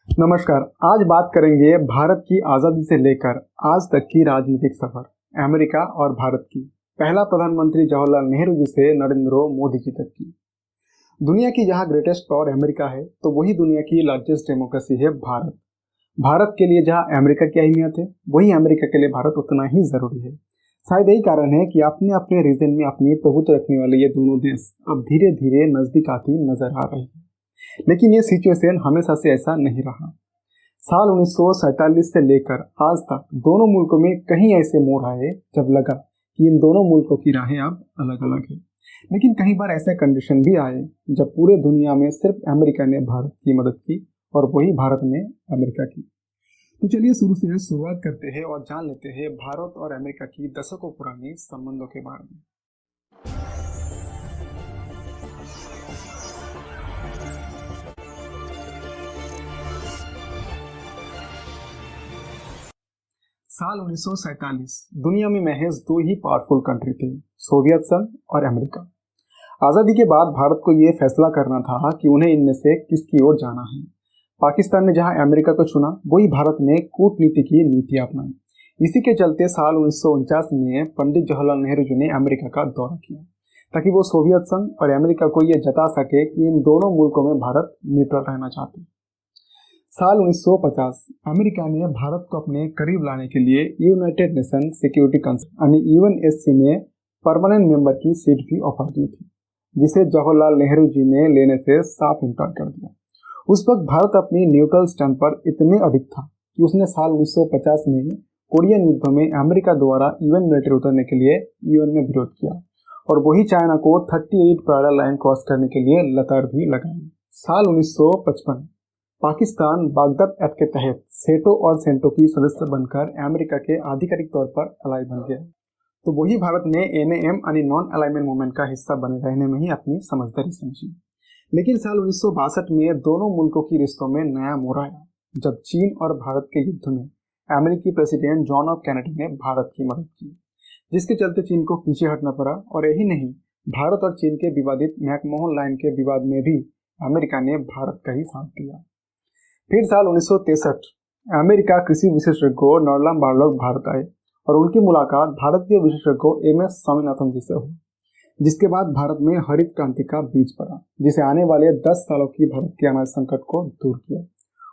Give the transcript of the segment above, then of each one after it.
नमस्कार। आज बात करेंगे भारत की आज़ादी से लेकर आज तक की राजनीतिक सफर, अमेरिका और भारत की। पहला प्रधानमंत्री जवाहरलाल नेहरू जी से नरेंद्र मोदी जी तक की। दुनिया की जहां ग्रेटेस्ट पावर अमेरिका है, तो वही दुनिया की लार्जेस्ट डेमोक्रेसी है भारत। भारत के लिए जहां अमेरिका की अहमियत है, वही अमेरिका के लिए भारत उतना ही जरूरी है। शायद यही कारण है कि अपने अपने रीजन में अपनी प्रभुत्व रखने वाले ये दोनों देश अब धीरे धीरे नजदीक आती नजर आ रही है। लेकिन ये सिचुएशन हमेशा से ऐसा नहीं रहा। साल 1947 से लेकर आज तक दोनों मुल्कों में कहीं ऐसे मोड़ आए जब लगा कि इन दोनों मुल्कों की राहें अब अलग अलग है। लेकिन कई बार ऐसे कंडीशन भी आए जब पूरे दुनिया में सिर्फ अमेरिका ने भारत की मदद की और वही भारत ने अमेरिका की। तो चलिए शुरू से शुरुआत करते हैं और जान लेते हैं भारत और अमेरिका की दशकों पुरानी संबंधों के बारे में। साल 1947 दुनिया में महज दो ही पावरफुल कंट्री थे, सोवियत संघ और अमेरिका। आजादी के बाद भारत को यह फैसला करना था कि उन्हें इनमें से किसकी ओर जाना है। पाकिस्तान ने जहां अमेरिका को चुना, वही भारत ने कूटनीति की नीति अपनाई। इसी के चलते साल 1949 में पंडित जवाहरलाल नेहरू जी ने अमेरिका का दौरा किया, ताकि वो सोवियत संघ और अमेरिका को यह जता सके कि इन दोनों मुल्कों में भारत न्यूट्रल रहना चाहते। साल 1950 अमेरिका ने भारत को अपने करीब लाने के लिए यूनाइटेड नेशन सिक्योरिटी काउंसिल यानी यूएनएससी में परमानेंट मेंबर की सीट भी ऑफर की थी, जिसे जवाहरलाल नेहरू जी ने लेने से साफ इनकार कर दिया। उस वक्त भारत अपनी न्यूट्रल स्टैंड पर इतने अधिक था कि उसने साल 1950 में कोरियन युद्ध में अमेरिका द्वारा यूएन मिलिट्री उतरने के लिए यूएन में विरोध किया और वही चाइना को 38 पैरेलल लाइन क्रॉस करने के लिए लतार भी लगाई। साल 1955 पाकिस्तान बागदाद एक्ट के तहत सेटो और सेंटो की सदस्य बनकर अमेरिका के आधिकारिक तौर पर अलाई बन गया। तो वही भारत ने एनएएम यानी नॉन अलाइनमेंट मूवमेंट का हिस्सा बने रहने में ही अपनी समझदारी समझी। लेकिन साल 1962 में दोनों मुल्कों की रिश्तों में नया मोड़ आया, जब चीन और भारत के युद्ध में अमेरिकी प्रेसिडेंट जॉन एफ कैनेडी ने भारत की मदद की, जिसके चलते चीन को पीछे हटना पड़ा। और यही नहीं, भारत और चीन के विवादित मैकमोहन लाइन के विवाद में भी अमेरिका ने भारत का ही साथ दिया। फिर साल 1963 अमेरिका कृषि विशेषज्ञ नॉर्लम बार्लॉग भारत आए और उनकी मुलाकात भारतीय विशेषज्ञ एमएस स्वामीनाथन जी से हुई, जिसके बाद भारत में हरित क्रांति का बीज पड़ा, जिसे आने वाले 10 सालों की भारत के अनाज संकट को दूर किया।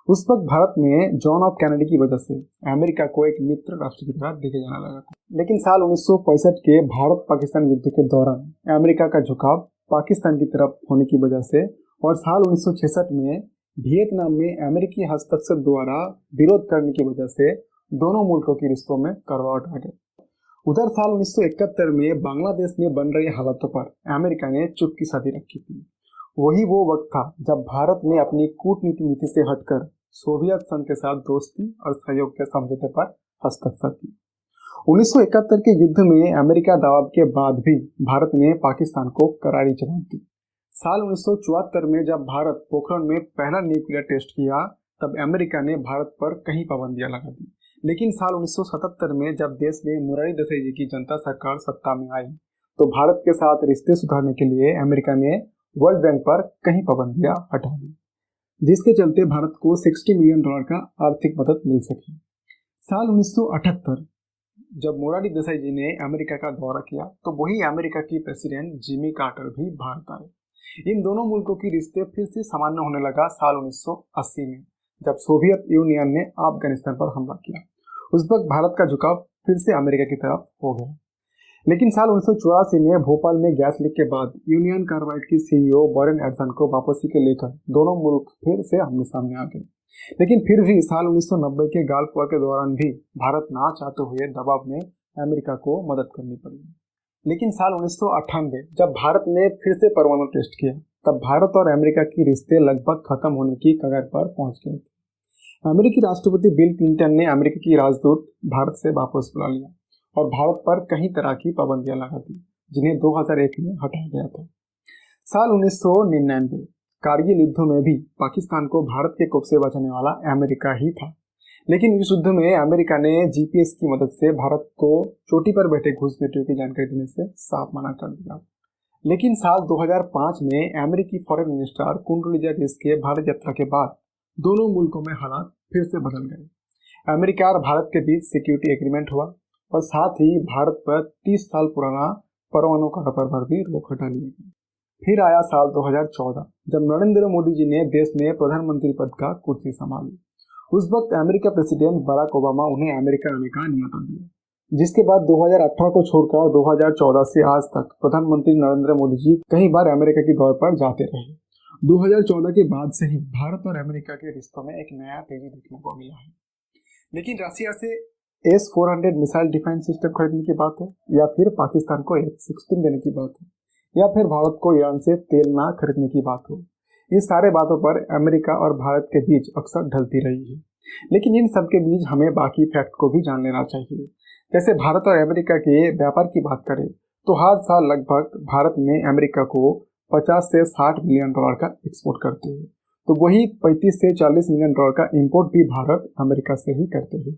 उस वक्त भारत में जॉन एफ कैनेडी की वजह से अमेरिका को एक मित्र राष्ट्र की तरह देखे जाने लगा था। लेकिन साल 1965 के भारत पाकिस्तान युद्ध के दौरान अमेरिका का झुकाव पाकिस्तान की तरफ होने की वजह से और साल 1966 में वियतनाम में अमेरिकी हस्तक्षेप द्वारा विरोध करने की वजह से दोनों मुल्कों के रिश्तों में करवाहट आ गई। उधर साल 1971 में बांग्लादेश में बन रही हालातों पर अमेरिका ने चुप्पी साधी रखी थी। वही वो वक्त था जब भारत ने अपनी कूटनीति नीति से हटकर सोवियत संघ के साथ दोस्ती और सहयोग के समझौते पर हस्ताक्षर किया। 1971 के युद्ध में अमेरिका दबाव के बाद भी भारत ने पाकिस्तान को करारी जवाब दी। साल 1974 में जब भारत पोखरण में पहला न्यूक्लियर टेस्ट किया, तब अमेरिका ने भारत पर कई पाबंदियां लगा दी। लेकिन साल 1977 में जब देश में मोरारजी देसाई जी की जनता सरकार सत्ता में आई, तो भारत के साथ रिश्ते सुधारने के लिए अमेरिका ने वर्ल्ड बैंक पर कई पाबंदियां हटा दी, जिसके चलते भारत को $60 मिलियन का आर्थिक मदद मिल सकी। साल 1978 जब मोरारजी देसाई जी ने अमेरिका का दौरा किया, तो वही अमेरिका की प्रेसिडेंट जिमी कार्टर भी भारत आए। इन दोनों मुल्कों की रिश्ते फिर से सामान्य होने लगा साल 1980 में, जब सोवियत यूनियन ने अफगानिस्तान पर हमला किया। उस वक्त भारत का झुकाव फिर से अमेरिका की तरफ हो गया। लेकिन साल 1984 में भोपाल में गैस लीक के बाद यूनियन कार्बाइड की सीईओ बोरेन एल्सन को वापसी के लेकर दोनों मुल्क फिर से आमने सामने आ गए। लेकिन फिर भी साल 1990 के गल्फ वॉर के दौरान भी भारत ना चाहते हुए दबाव में अमेरिका को मदद करनी पड़ी। लेकिन साल 1998 जब भारत ने फिर से परमाणु टेस्ट किया, तब भारत और अमेरिका के रिश्ते लगभग खत्म होने की कगार पर पहुंच गए थे। अमेरिकी राष्ट्रपति बिल क्लिंटन ने अमेरिका की राजदूत भारत से वापस बुला लिया और भारत पर कई तरह की पाबंदियां लगा दी, जिन्हें 2001 में हटाया गया था। साल 1999 कारगिल युद्ध में भी पाकिस्तान को भारत के कोप से बचाने वाला अमेरिका ही था। लेकिन इस युद्ध में अमेरिका ने जीपीएस की मदद से भारत को चोटी पर बैठे घुसपैठियों की जानकारी देने से साफ मना कर दिया। लेकिन साल 2005 में अमेरिकी फॉरेन मिनिस्टर कुंडोलीजा राइस के भारत यात्रा के बाद दोनों मुल्कों में हालात फिर से बदल गए। अमेरिका और भारत के बीच सिक्योरिटी एग्रीमेंट हुआ और साथ ही भारत पर 30 साल पुराना परमाणु करार पर भी रोक हटा ली गई। फिर आया साल 2014 जब नरेंद्र मोदी जी ने देश में प्रधानमंत्री पद का कुर्सी संभाली। उस वक्त अमेरिका प्रेसिडेंट बराक ओबामा उन्हें अमेरिका आने का न्योता दिया, जिसके बाद 2018 को छोड़कर 2014 से आज तक प्रधानमंत्री नरेंद्र मोदी जी कई बार अमेरिका के दौरे पर जाते रहे। 2014 के बाद से ही भारत और अमेरिका के रिश्तों में एक नया तेजी देखने को मिला है। लेकिन रशिया से S-400 मिसाइल डिफेंस सिस्टम खरीदने की बात हो, या फिर पाकिस्तान को F-16 देने की बात हो, या फिर भारत को ईरान से तेल ना खरीदने की बात हो, इस सारे बातों पर अमेरिका और भारत के बीच अक्सर ढलती रही है। लेकिन इन सब के बीच हमें बाकी फैक्ट को भी जान लेना चाहिए। जैसे भारत और अमेरिका के व्यापार की बात करें तो हर साल लगभग भारत में अमेरिका को 50 से 60 मिलियन डॉलर का एक्सपोर्ट करते हैं, तो वही 35 से 40 मिलियन डॉलर का इंपोर्ट भी भारत अमेरिका से ही करते हैं।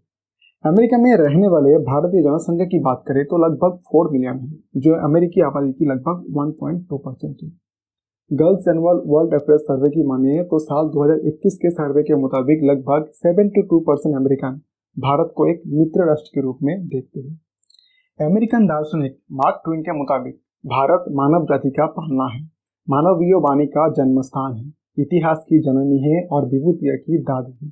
अमेरिका में रहने वाले भारतीय जनसंख्या की बात करें तो लगभग 4 मिलियन है, जो अमेरिकी आबादी की लगभग 1.2% है। गर्ल्स एनुअल वर्ल्ड अफेयर्स सर्वे की मानिए तो साल 2021 के सर्वे के मुताबिक लगभग 72% अमेरिकन भारत को एक मित्र राष्ट्र के रूप में देखते हैं। अमेरिकन दार्शनिक मार्क ट्वेन के मुताबिक भारत मानव जाति का पालना है, मानवीय वाणी का जन्म स्थान है, इतिहास की जननी है और विभूतियों की दादी है,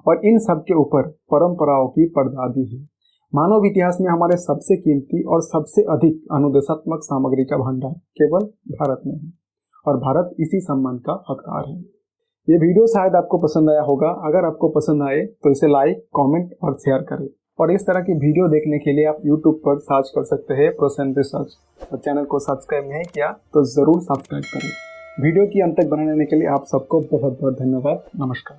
और इन सब के ऊपर परंपराओं की परदादी है। मानव इतिहास में हमारे सबसे कीमती और सबसे अधिक अनुदेशात्मक सामग्री का भंडार केवल भारत में है, और भारत इसी सम्मान का हकदार है। ये वीडियो शायद आपको पसंद आया होगा। अगर आपको पसंद आए तो इसे लाइक, कमेंट और शेयर करें। और इस तरह की वीडियो देखने के लिए आप YouTube पर सर्च कर सकते हैं प्रोसेन रिसर्च। और चैनल को सब्सक्राइब नहीं किया तो ज़रूर सब्सक्राइब करें। वीडियो की अंत तक बने रहने के लिए आप सबको बहुत बहुत धन्यवाद। नमस्कार।